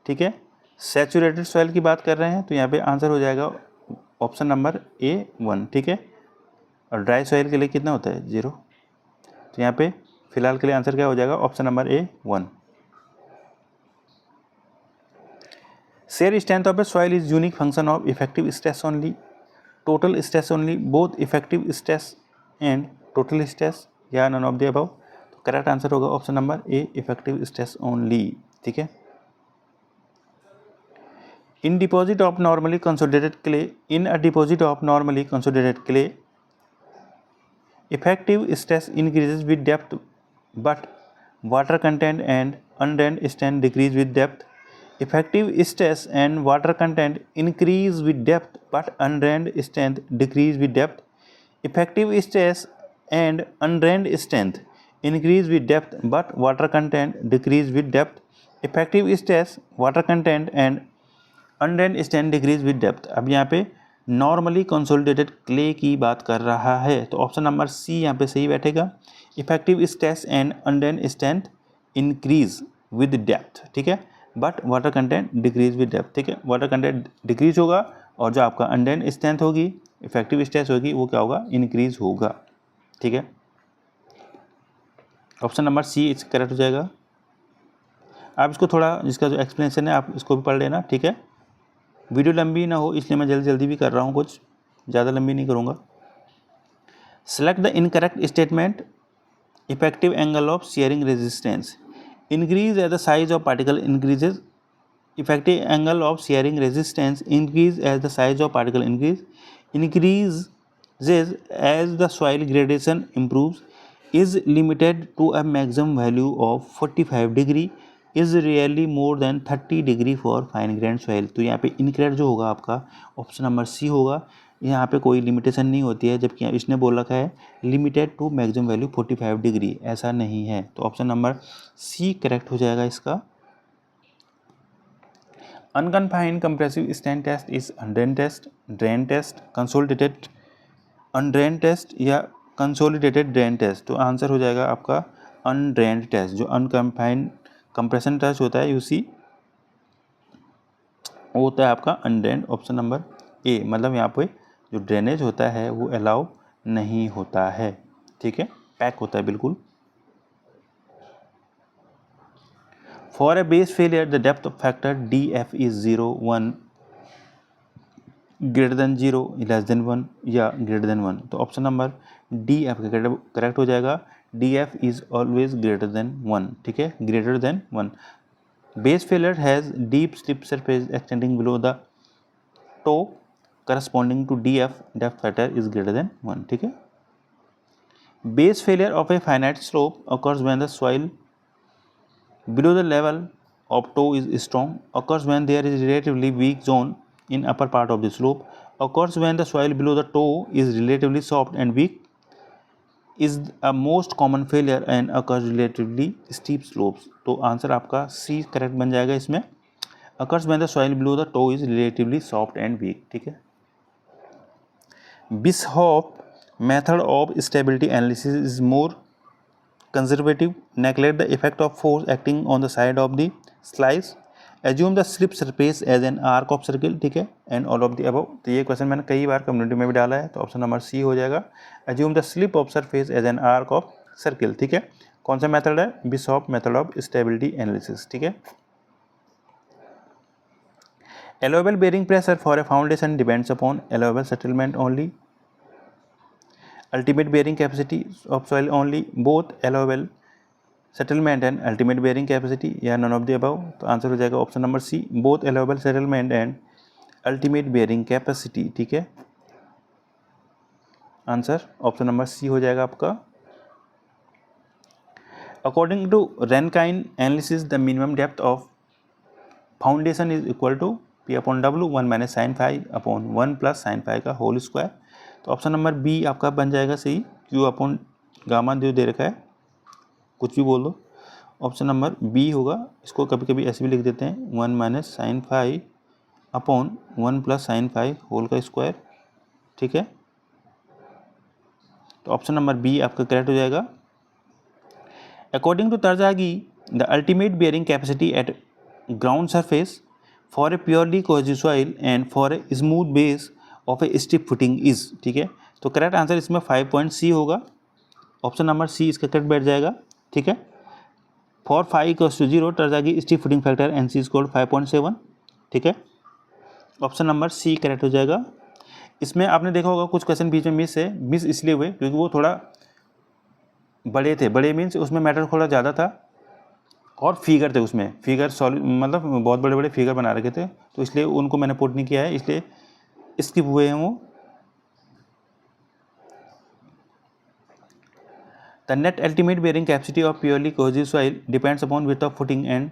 ठीक है, सैचुरेटेड सॉइल की बात कर रहे हैं तो यहाँ पे आंसर हो जाएगा ऑप्शन नंबर A1। ठीक है, और ड्राई सॉइल के लिए कितना होता है 0। तो यहाँ पे फिलहाल के लिए आंसर क्या हो जाएगा option number A1। shear strength of a soil is unique function of effective stress only, total stress only, both effective stress and total stress या none of the above। तो करेक्ट आंसर होगा option number ए effective stress only. ठीक है, in deposit of normally consolidated clay, in a deposit of normally consolidated clay, effective stress increases with depth but water content and undrained strength decrease with depth. Effective stress and water content increase with depth but undrained strength decrease with depth. Effective stress and undrained strength increase with depth but water content decrease with depth. Effective stress, water content and undrained strength decrease with depth। अब यहाँ पे normally consolidated clay की बात कर रहा है तो option number सी यहाँ पे सही बैठेगा। Effective stress and undrained strength increase with depth. ठीक है, but water content decrease with depth. ठीक है, वाटर कंटेंट डिक्रीज होगा और जो आपका अनड्रेन्ड स्ट्रेंथ होगी इफेक्टिव स्ट्रेस होगी वो क्या होगा इंक्रीज होगा। ठीक है, ऑप्शन नंबर सी इस करेक्ट हो जाएगा। आप इसको थोड़ा जिसका जो एक्सप्लेनेशन है आप इसको भी पढ़ लेना। ठीक है, वीडियो लंबी ना हो इसलिए मैं जल्दी भी कर रहा हूँ, कुछ ज़्यादा लंबी नहीं करूँगा। Select the incorrect statement. Effective angle of shearing resistance increase as the size of particle increases. Effective angle of shearing resistance increase as the size of particle increases as the soil gradation improves, is limited to a maximum value of 45 degree, is rarely more than 30 degree for fine grain soil. तो यहाँ पे incorrect जो होगा आपका option number सी होगा। यहाँ पे कोई लिमिटेशन नहीं होती है, जबकि इसने बोल रखा है limited to maximum value 45 degree, ऐसा नहीं है। तो ऑप्शन नंबर सी करेक्ट हो जाएगा इसका। Unconfined compressive strain test is undrain test, drain test, consolidated undrain test या कंसोलिडेटेड ड्रेन टेस्ट। तो आंसर हो जाएगा आपका अनड्रेन्ड टेस्ट। जो अनकन्फाइंड कंप्रेशन टेस्ट होता है यूसी वो होता है आपका अनड्रेन्ड। ऑप्शन नंबर ए, मतलब यहाँ पे जो ड्रेनेज होता है वो अलाउ नहीं होता है। ठीक है, पैक होता है बिल्कुल। For a base failure the depth factor DF is 0, 1, greater than 0, less than 1 या ग्रेटर देन 1। तो ऑप्शन नंबर डी आपका करेक्ट हो जाएगा। DF is always greater than 1। ठीक है, greater than 1। Base failure has deep slip surface extending below the toe corresponding to DF, depth factor is greater than 1। ठीक है, base failure of a finite slope occurs when the soil below the level of toe is strong, occurs when there is relatively weak zone in upper part of the slope, occurs when the soil below the toe is relatively soft and weak, is a most common failure and occurs relatively steep slopes। तो answer आपका C correct बन जाएगा इसमें। Occurs when the soil below the toe is relatively soft and weak, ठीक है। Bishop method of stability analysis is more conservative, neglect the effect of force acting on the side of the slice, assume the slip surface as an arc of circle, ठीक है, and all of the above। तो ये question मैंने कई बार community में भी डाला है, तो ऑप्शन नंबर सी हो जाएगा, assume the slip of surface as an arc of circle, ठीक है। कौन सा मेथड है? Bishop method of stability analysis, ठीक है। allowable bearing pressure for a foundation depends upon allowable settlement only, ultimate bearing capacity of soil only, both allowable settlement and ultimate bearing capacity, या none of the above। तो answer हो जाएगा option number C, both allowable settlement and ultimate bearing capacity, ठीक है। Answer option number सी हो जाएगा आपका। According to Rankine analysis the minimum depth of foundation is equal to P upon W 1 minus sine five upon 1 plus sine five का whole square. तो option number B आपका बन जाएगा सही, क्यू अपॉन गामा जो दे रखा है, कुछ भी बोल दो, ऑप्शन नंबर बी होगा। इसको कभी कभी ऐसे भी लिख देते हैं 1 minus sine five upon 1 plus sine five whole का स्क्वायर, ठीक है। तो ऑप्शन नंबर बी आपका करेक्ट हो जाएगा। According to Terzaghi the ultimate bearing capacity at ground surface for a purely cohesive soil and for a smooth base of a stiff footing is, ठीक है। तो करेक्ट आंसर इसमें 5 point सी होगा, option number सी इसका correct बैठ जाएगा, ठीक है। For 5 = 0 Terzaghi stiff footing factor N C score 5.7, ठीक है। ऑप्शन नंबर सी करेक्ट हो जाएगा। इसमें आपने देखा होगा कुछ क्वेश्चन बीच में मिस है, मिस इसलिए हुए क्योंकि वो थोड़ा बड़े थे, बड़े मीन्स उसमें मैटर थोड़ा ज़्यादा था और फिगर थे उसमें, फिगर सॉल्व मतलब बहुत बड़े बड़े फिगर बना रखे थे, तो इसलिए उनको मैंने पुट नहीं किया है, इसलिए स्किप हुए हैं वो। The net ultimate bearing capacity of purely cohesive soil depends upon width of footing and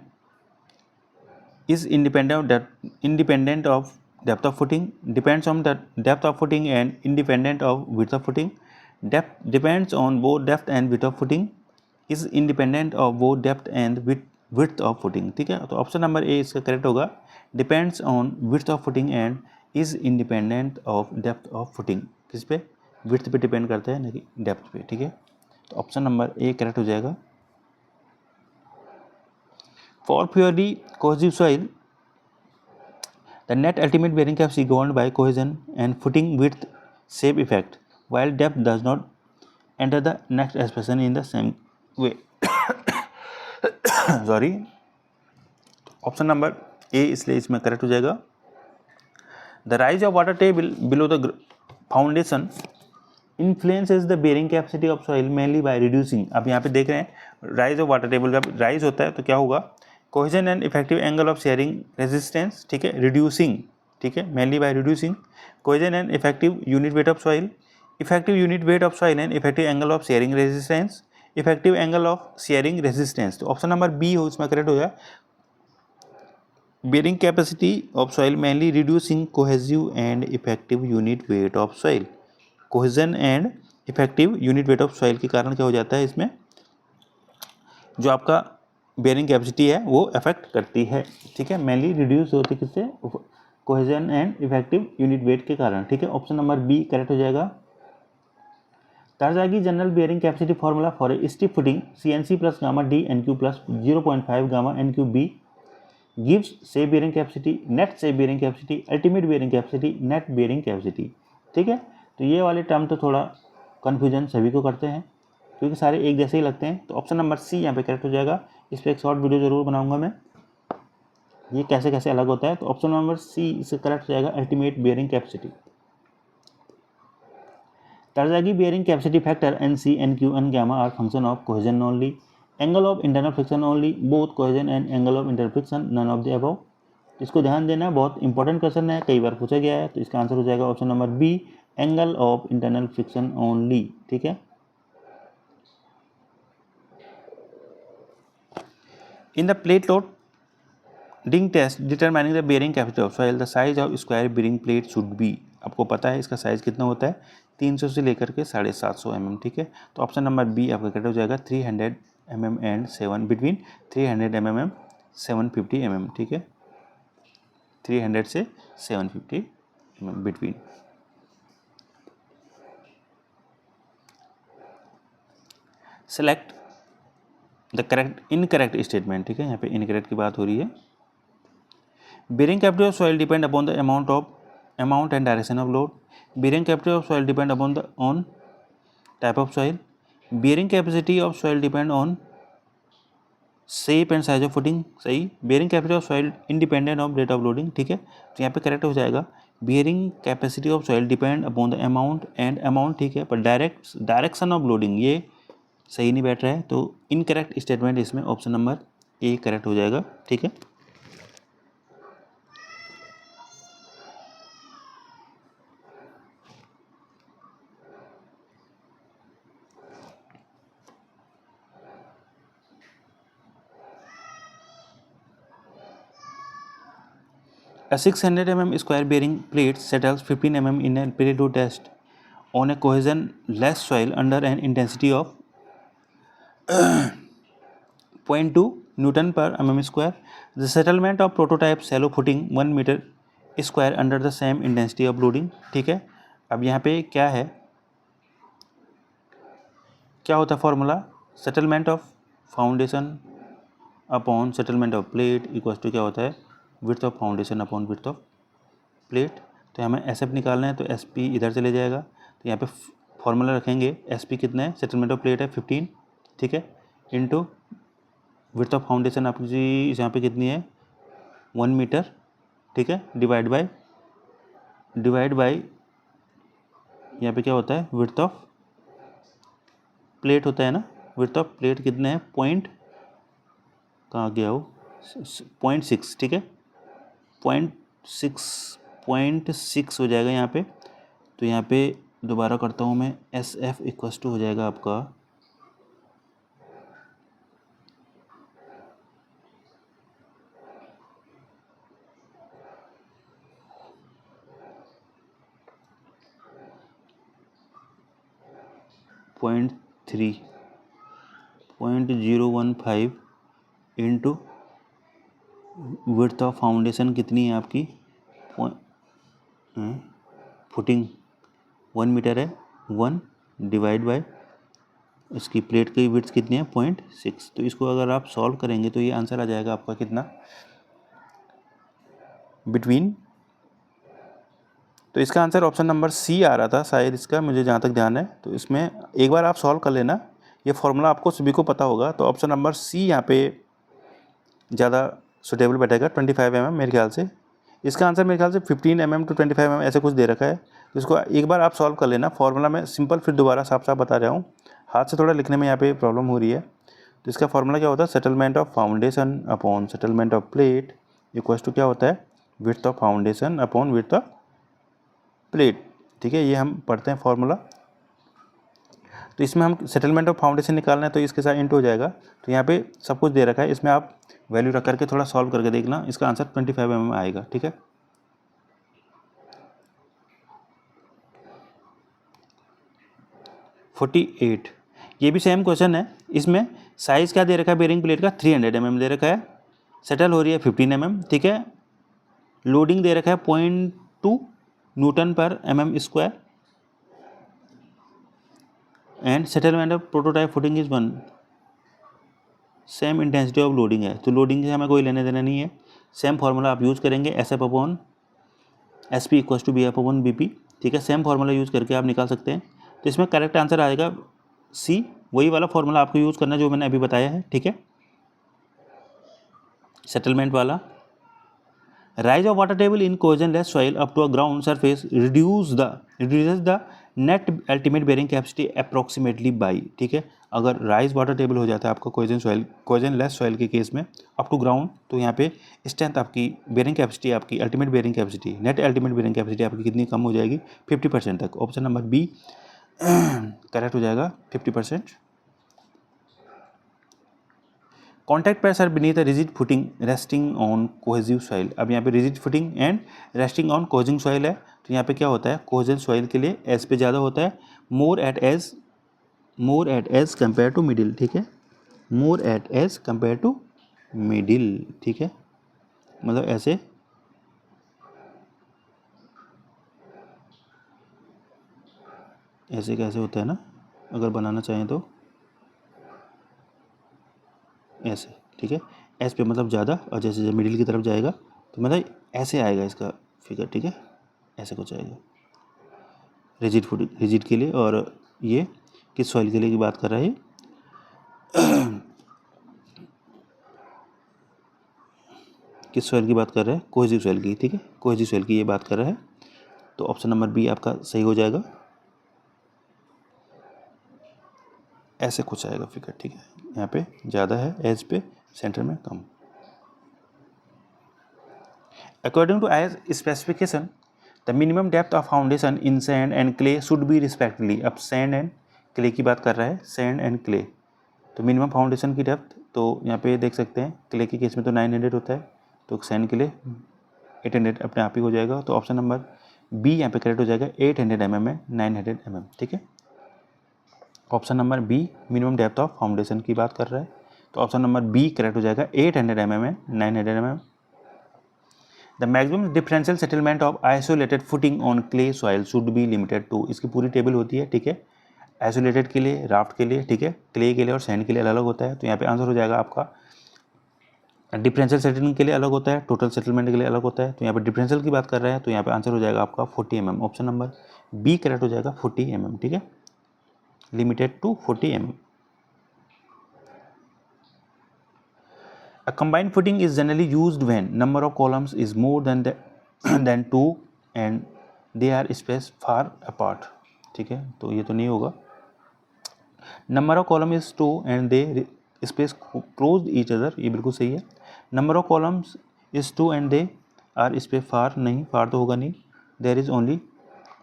is independent of depth of footing, depends on the depth of footing and independent of width of footing, depth depends on both depth and width of footing, is independent of both depth and width of footing, ठीक है। तो option number ए इसका correct होगा, depends on width of footing and is independent of depth of footing. किस पे? width पे depend करता है, नहीं डेप्थ पे, ठीक है। तो ऑप्शन नंबर ए करेक्ट हो जाएगा। For purely cohesive soil, the net ultimate bearing capacity governed by cohesion and footing width shape effect, while depth does not enter the next expression in the same way. Sorry, option number ए इसलिए इसमें correct हो जाएगा। The rise of water table below the foundation influences the bearing capacity of soil mainly by reducing। अब यहाँ पे देख रहे हैं राइज ऑफ वाटर टेबल, जब राइज होता है तो क्या होगा, cohesion and effective angle of shearing resistance, ठीक है, रिड्यूसिंग, ठीक है, mainly by reducing cohesion and effective unit weight of soil, effective unit weight of soil and effective angle of shearing resistance, effective angle of shearing resistance. तो option number B हो इसमें correct हो जाए, bearing capacity of soil mainly reducing cohesive and effective unit weight of soil, cohesion and effective unit weight of soil के कारण क्या हो जाता है, इसमें जो आपका बेयरिंग कैपेसिटी है वो अफेक्ट करती है, ठीक है, मेनली रिड्यूस होती है किससे, cohesion and effective unit weight के कारण, ठीक है। ऑप्शन नंबर बी करेक्ट हो जाएगा। Terzaghi general bearing capacity formula for a stiff footing CNC plus gamma D NQ plus 0.5 gamma NQ B gives shape bearing capacity, net shape bearing capacity, ultimate bearing capacity, net bearing capacity, ठीक है। तो ये वाले term तो थोड़ा confusion सभी को करते हैं क्योंकि सारे एक जैसे ही लगते हैं। तो ऑप्शन नंबर सी यहाँ पे करेक्ट हो जाएगा। इस पर एक शॉर्ट वीडियो जरूर बनाऊंगा मैं, ये कैसे कैसे अलग होता है। तो ऑप्शन नंबर सी इससे करेक्ट हो जाएगा, ultimate bearing capacity. Terzaghi bearing capacity factor NC, NQ and gamma are function of cohesion only, angle of internal friction only, both cohesion and angle of internal friction none of the above. इसको ध्यान देना है, बहुत important question है, कई बार पूछा गया है। तो इसका आंसर हो जाएगा option number B, angle of internal friction only, ठीक है। In the plate loading test determining the bearing capacity of soil, the size of square bearing plate should be, आपको पता है इसका साइज कितना होता है, 300 से लेकर के 750 mm, ठीक है। तो ऑप्शन नंबर बी आपका करेक्ट हो जाएगा, 300 mm and 7 between 300 mm 750 mm, ठीक है। 300 से 750 between. Select the correct incorrect statement, ठीक है, यहाँ पे इनकरेक्ट की बात हो रही है। Bearing capacity of soil depend upon the amount and direction of load. Bearing capacity of soil depend upon the on type of soil. Bearing capacity of soil depend on shape and size of footing, सही। Bearing capacity of soil independent of rate of loading, ठीक है, तो यहाँ पे correct हो जाएगा। Bearing capacity of soil depend upon the amount, ठीक है, पर डायरेक्शन ऑफ लोडिंग ये सही नहीं बैठ रहा है, तो इनकरेक्ट स्टेटमेंट इसमें ऑप्शन नंबर ए करेक्ट हो जाएगा, ठीक है। A 600 mm square bearing plate settles 15 mm in a pre-load test on a cohesion-less soil under an intensity of 0.2 Newton per mm square. The settlement of prototype shallow footing 1 meter square under the same intensity of loading, ठीक है। अब यहाँ पे क्या है, क्या होता है formula, settlement of foundation upon settlement of plate equal to क्या होता है, width of foundation upon width of plate. तो हमें एस एफ निकालना है, तो एस पी इधर चले जाएगा, तो यहाँ पे फॉर्मूला रखेंगे, एस पी कितना है, सेटलमेंट ऑफ प्लेट है 15, ठीक है, इनटू विड्थ ऑफ फाउंडेशन आपकी यहाँ पे कितनी है 1 मीटर, ठीक है, डिवाइड बाई यहाँ पे क्या होता है, विड्थ ऑफ प्लेट होता है ना, विड्थ ऑफ प्लेट कितने हैं, पॉइंट कहाँ गया हो, 0.6, ठीक है, 0.6 हो जाएगा यहाँ पे। तो यहाँ पे दोबारा करता हूँ मैं, एस एफ इक्वस टू हो जाएगा आपका 0.15 इंटू विड्थ ऑफ फाउंडेशन कितनी है आपकी, फुटिंग 1 मीटर है, 1 डिवाइड बाय इसकी प्लेट की विड्थ कितनी है 0.6। तो इसको अगर आप सॉल्व करेंगे तो ये आंसर आ जाएगा आपका कितना, बिटवीन, तो इसका आंसर ऑप्शन नंबर सी आ रहा था शायद, इसका मुझे जहाँ तक ध्यान है। तो इसमें एक बार आप सॉल्व कर लेना, ये फॉर्मूला आपको सभी को पता होगा, तो ऑप्शन नंबर सी यहाँ पे ज़्यादा सुटेबल बैठेगा, 25 mm मेरे ख्याल से। इसका आंसर मेरे ख्याल से 15 mm टू 25 mm ऐसे कुछ दे रखा है, तो इसको एक बार आप सॉल्व कर लेना। फॉर्मूला में सिंपल फिर दोबारा साफ साफ बता रहा हूँ, हाथ से थोड़ा लिखने में यहाँ पे प्रॉब्लम हो रही है। तो इसका फॉर्मूला क्या होता है, settlement of foundation upon settlement of plate equal to क्या होता है, width of foundation upon width of plate, ठीक है, ये हम पढ़ते हैं फॉर्मूला। तो इसमें हम सेटलमेंट ऑफ फाउंडेशन निकालना है, तो इसके साथ इंटू हो जाएगा। तो यहाँ पे सब कुछ दे रखा है, इसमें आप वैल्यू रख करके थोड़ा सॉल्व करके देखना, इसका आंसर 25 mm आएगा, ठीक है। (48) ये भी सेम क्वेश्चन है, इसमें साइज़ क्या दे रखा है बेरिंग प्लेट का, 300 mm दे रखा है, सेटल हो रही है 15 mm, ठीक है, लोडिंग दे रखा है 0.2 न्यूटन पर mm square, and settlement of prototype footing is 1, same intensity of loading है, तो लोडिंग से हमें कोई लेने देना नहीं है। सेम फार्मूला आप यूज़ करेंगे, S F upon S P equal to B F upon B P, ठीक है, सेम फार्मूला यूज़ करके आप निकाल सकते हैं। तो इसमें करेक्ट आंसर आएगा सी, वही वाला फार्मूला आपको यूज़ करना है जो मैंने अभी बताया है, ठीक है, सेटलमेंट वाला। Rise of water table in cohesionless soil up to a ground surface reduces the net ultimate bearing capacity approximately by, ठीक है, अगर राइज वाटर टेबल हो जाता है आपका कोहेजनलेस सॉइल के केस में अप टू ग्राउंड, तो यहाँ पे स्ट्रेंथ आपकी बेरिंग कैपेसिटी, आपकी ultimate bearing capacity, net ultimate bearing capacity आपकी कितनी कम हो जाएगी, 50% तक। ऑप्शन नंबर बी करेक्ट हो जाएगा, 50%। Contact pressure beneath a rigid footing resting on cohesive soil. अब यहाँ पे rigid footing and resting on cohesive soil है, तो यहाँ पे क्या होता है, कोहेसिव सॉइल के लिए एस पे ज़्यादा होता है, more at edge compare to middle, ठीक है, more at edge compare to middle, ठीक है, मतलब ऐसे ऐसे कैसे होता है ना, अगर बनाना चाहें तो ऐसे, ठीक है। एस पे मतलब ज़्यादा, और जैसे जैसे मिडिल की तरफ जाएगा तो मतलब ऐसे आएगा इसका फिगर, ठीक है, ऐसे कुछ आएगा रिजिड फूड, रिजिड के लिए। और ये किस सॉइल के लिए की बात कर रहा है, किस सॉइल की बात कर रहा है, कोहेसिव सॉइल की, ठीक है, कोहेसिव सॉइल की ये बात कर रहा है। तो ऑप्शन नंबर बी आपका सही हो जाएगा। ऐसे कुछ आएगा फिगर, ठीक है, यहाँ पे ज़्यादा है एज पे, सेंटर में कम। According to IS specification the minimum depth of foundation in sand and clay should be respectively. अब सैंड एंड क्ले की बात कर रहा है, सैंड एंड क्ले, तो मिनिमम फाउंडेशन की डेप्थ तो यहाँ पे देख सकते हैं, क्ले के केस में तो 900 होता है, तो सैंड के लिए 800 अपने आप ही हो जाएगा। तो ऑप्शन नंबर बी यहाँ पे करेक्ट हो जाएगा, 800 mm में 900 mm, ठीक है। Option number B minimum depth of foundation की बात कर रहा है, तो ऑप्शन नंबर बी करेक्ट हो जाएगा, 800 mm में 900 mm। The maximum differential settlement of isolated footing on clay soil should be limited to. इसकी पूरी टेबल होती है, ठीक है, आइसोलेटेड के लिए, राफ्ट के लिए, ठीक है, क्ले के लिए और सैंड के लिए अलग अलग होता है। तो यहाँ पे आंसर हो जाएगा आपका, डिफरेंशियल सेटलमेंट के लिए अलग होता है, टोटल सेटलमेंट के लिए अलग होता है। तो यहाँ पे डिफरेंशियल की बात कर रहे हैं, तो यहाँ पे आंसर हो जाएगा आपका 40 mm। Option number B correct हो जाएगा, 40 mm, ठीक है, limited to 40 mm। A combined footing is generally used when number of columns is more than than 2 and they are spaced far apart, ठीक है, तो ये तो नहीं होगा। Number of column is 2 and they space close each other, ये बिल्कुल सही है। Number of columns is 2 and they are space far, नहीं, फार तो होगा नहीं, देयर इज ओनली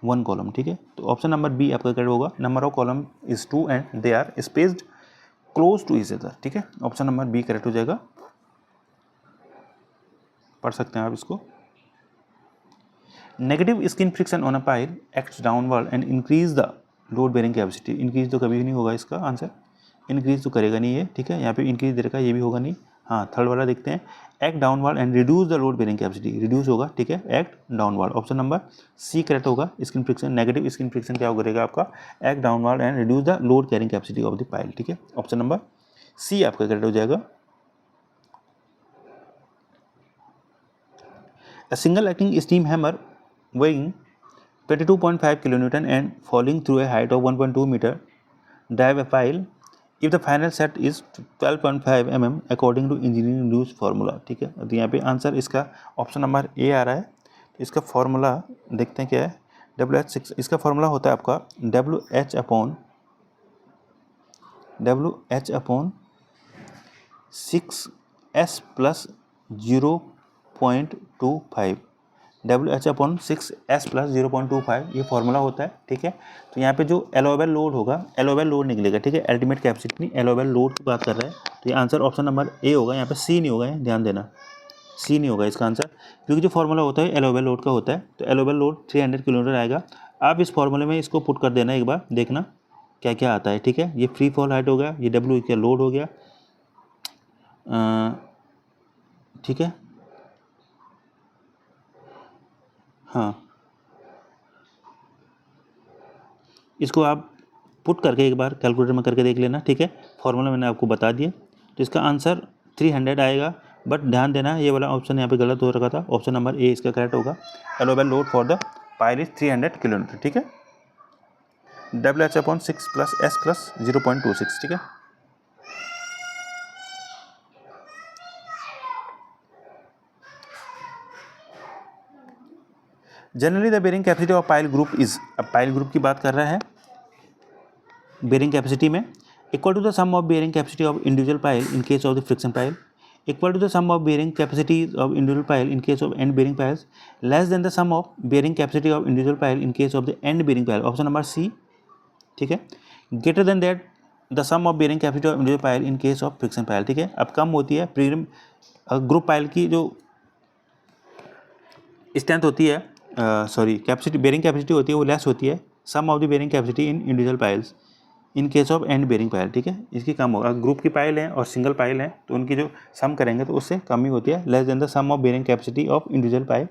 1 कॉलम, ठीक है। तो ऑप्शन नंबर बी आपका करेक्ट होगा, number of column is 2 and they are spaced close to each other, ठीक है, ऑप्शन नंबर बी करेक्ट हो जाएगा। पढ़ सकते हैं आप इसको। Negative skin friction on a pile acts downward and increase the load bearing capacity. Increase तो कभी नहीं होगा इसका आंसर, इंक्रीज तो करेगा नहीं ये, ठीक है, यहाँ पे इंक्रीज दे रखा है, ये भी होगा नहीं। हाँ, थर्ड वाला देखते हैं, act downward and reduce the load bearing capacity, reduce होगा, ठीक है, act downward, option number C correct होगा। Skin friction, negative skin friction क्या करेगा आपका, act downward and reduce the load carrying capacity of the pile, ठीक है, option number C आपका करेक्ट हो जाएगा। A single acting steam hammer weighing 22.5 kilonewton and falling through a height of 1.2 meter drive a pile if the final set is 12.5 mm according to engineering rules formula, ठीक है। तो यहाँ पे answer इसका option number ए आ रहा है। तो इसका फॉर्मूला देखते हैं क्या है, WH6, इसका फॉर्मूला होता है आपका WH/6s प्लस 0.25, WH/6s+0.25 ये फॉर्मूला होता है, ठीक है। तो यहाँ पे जो एलोवेबल लोड होगा, एलोवेबल लोड निकलेगा, ठीक है, अल्टीमेट कैपेसिटी नहीं, एलोवेबल लोड की बात कर रहे हैं। तो ये आंसर ऑप्शन नंबर ए होगा, यहाँ पे सी नहीं होगा, ध्यान देना, सी नहीं होगा इसका आंसर, क्योंकि जो फॉर्मूला होता है एलोवेबल लोड का होता है। तो एलोवेबल लोड 300 किलोमीटर आएगा। आप इस फॉर्मूले में इसको पुट कर देना, एक बार देखना क्या क्या आता है, ठीक है। ये फ्री फॉल हाइट हो गया, ये W का लोड हो गया, ठीक है, हाँ, इसको आप पुट करके एक बार कैलकुलेटर में करके देख लेना, ठीक है, फॉर्मूला मैंने आपको बता दिया। तो इसका आंसर 300 आएगा, बट ध्यान देना ये वाला ऑप्शन यहाँ पे गलत हो रखा था, ऑप्शन नंबर ए इसका करेक्ट होगा। Allowable load for the pile is 300 kilometre, ठीक है, WH/6+S+0.26, ठीक है। Generally the bearing capacity of pile group is, अब पाइल ग्रुप की बात कर रहा है, बेरिंग कैपेसिटी में equal to the sum of bearing capacity of individual pile in case of the friction pile, equal to the sum of bearing capacity of individual pile in case of end bearing piles, less than the sum of bearing capacity of individual pile in case of the end bearing pile, option number C, ठीक है। Greater than that the sum of bearing capacity of individual pile in case of friction pile, ठीक है। अब कम होती है premium group pile की जो strength होती है, सॉरी कैपेसिटी, बेरिंग कैपेसिटी होती है, वो लेस होती है sum of the bearing capacity in individual piles in case of end bearing pile, ठीक है, इसकी कम होगा। ग्रुप की पाइल है और सिंगल पाइल है तो उनकी जो सम करेंगे तो उससे कम ही होती है, less than the sum of bearing capacity of individual pile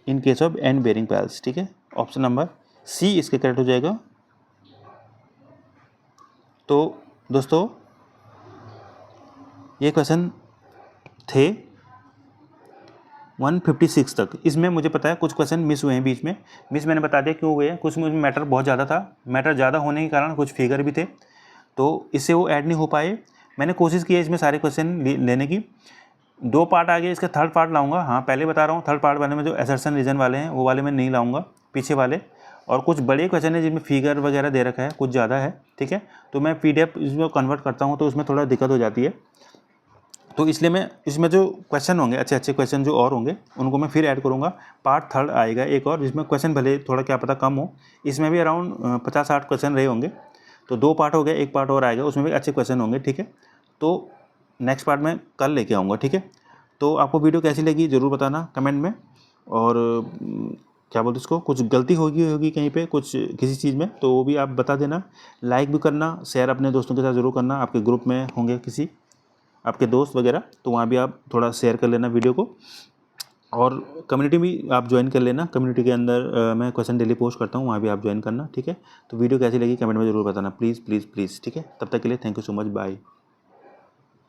in case of end bearing piles, ठीक है, ऑप्शन नंबर सी इसके करेक्ट हो जाएगा। तो दोस्तों ये क्वेश्चन थे 156 तक। इसमें मुझे पता है कुछ क्वेश्चन मिस हुए हैं बीच में। मिस मैंने बता दिया क्यों हुए हैं। कुछ में मैटर बहुत ज़्यादा था, मैटर ज़्यादा होने के कारण कुछ फिगर भी थे, तो इससे वो ऐड नहीं हो पाए। मैंने कोशिश की है इसमें सारे क्वेश्चन लेने की। 2 पार्ट आ गए, इसका थर्ड पार्ट लाऊंगा। हाँ, पहले बता रहा हूँ, थर्ड पार्ट वाले में जो असर्शन रीजन वाले हैं वो वाले मैं नहीं लाऊंगा, पीछे वाले। और कुछ बड़े क्वेश्चन है जिनमें फिगर वगैरह दे रखा है, कुछ ज़्यादा है, ठीक है। तो मैं PDF इसमें कन्वर्ट करता हूँ तो उसमें थोड़ा दिक्कत हो जाती है। तो इसलिए मैं इसमें जो क्वेश्चन होंगे, अच्छे अच्छे क्वेश्चन जो और होंगे, उनको मैं फिर ऐड करूँगा। पार्ट थर्ड आएगा एक और, जिसमें क्वेश्चन भले थोड़ा क्या पता कम हो, इसमें भी अराउंड 50-60 क्वेश्चन रहे होंगे। तो 2 पार्ट हो गए, एक पार्ट और आएगा, उसमें भी अच्छे क्वेश्चन होंगे, ठीक है। तो नेक्स्ट पार्ट में कल लेके आऊँगा, ठीक है। तो आपको वीडियो कैसी लगी ज़रूर बताना कमेंट में। और क्या बोलते इसको, कुछ गलती होगी कहीं पे कुछ किसी चीज़ में, तो वो भी आप बता देना। लाइक भी करना, शेयर अपने दोस्तों के साथ ज़रूर करना। आपके ग्रुप में होंगे किसी आपके दोस्त वगैरह, तो वहाँ भी आप थोड़ा शेयर कर लेना वीडियो को। और कम्युनिटी भी आप ज्वाइन कर लेना। कम्युनिटी के अंदर मैं क्वेश्चन डेली पोस्ट करता हूँ, वहाँ भी आप ज्वाइन करना, ठीक है। तो वीडियो कैसी लगी कमेंट में ज़रूर बताना, प्लीज़ प्लीज़ प्लीज़, ठीक है। तब तक के लिए thank you so much, bye.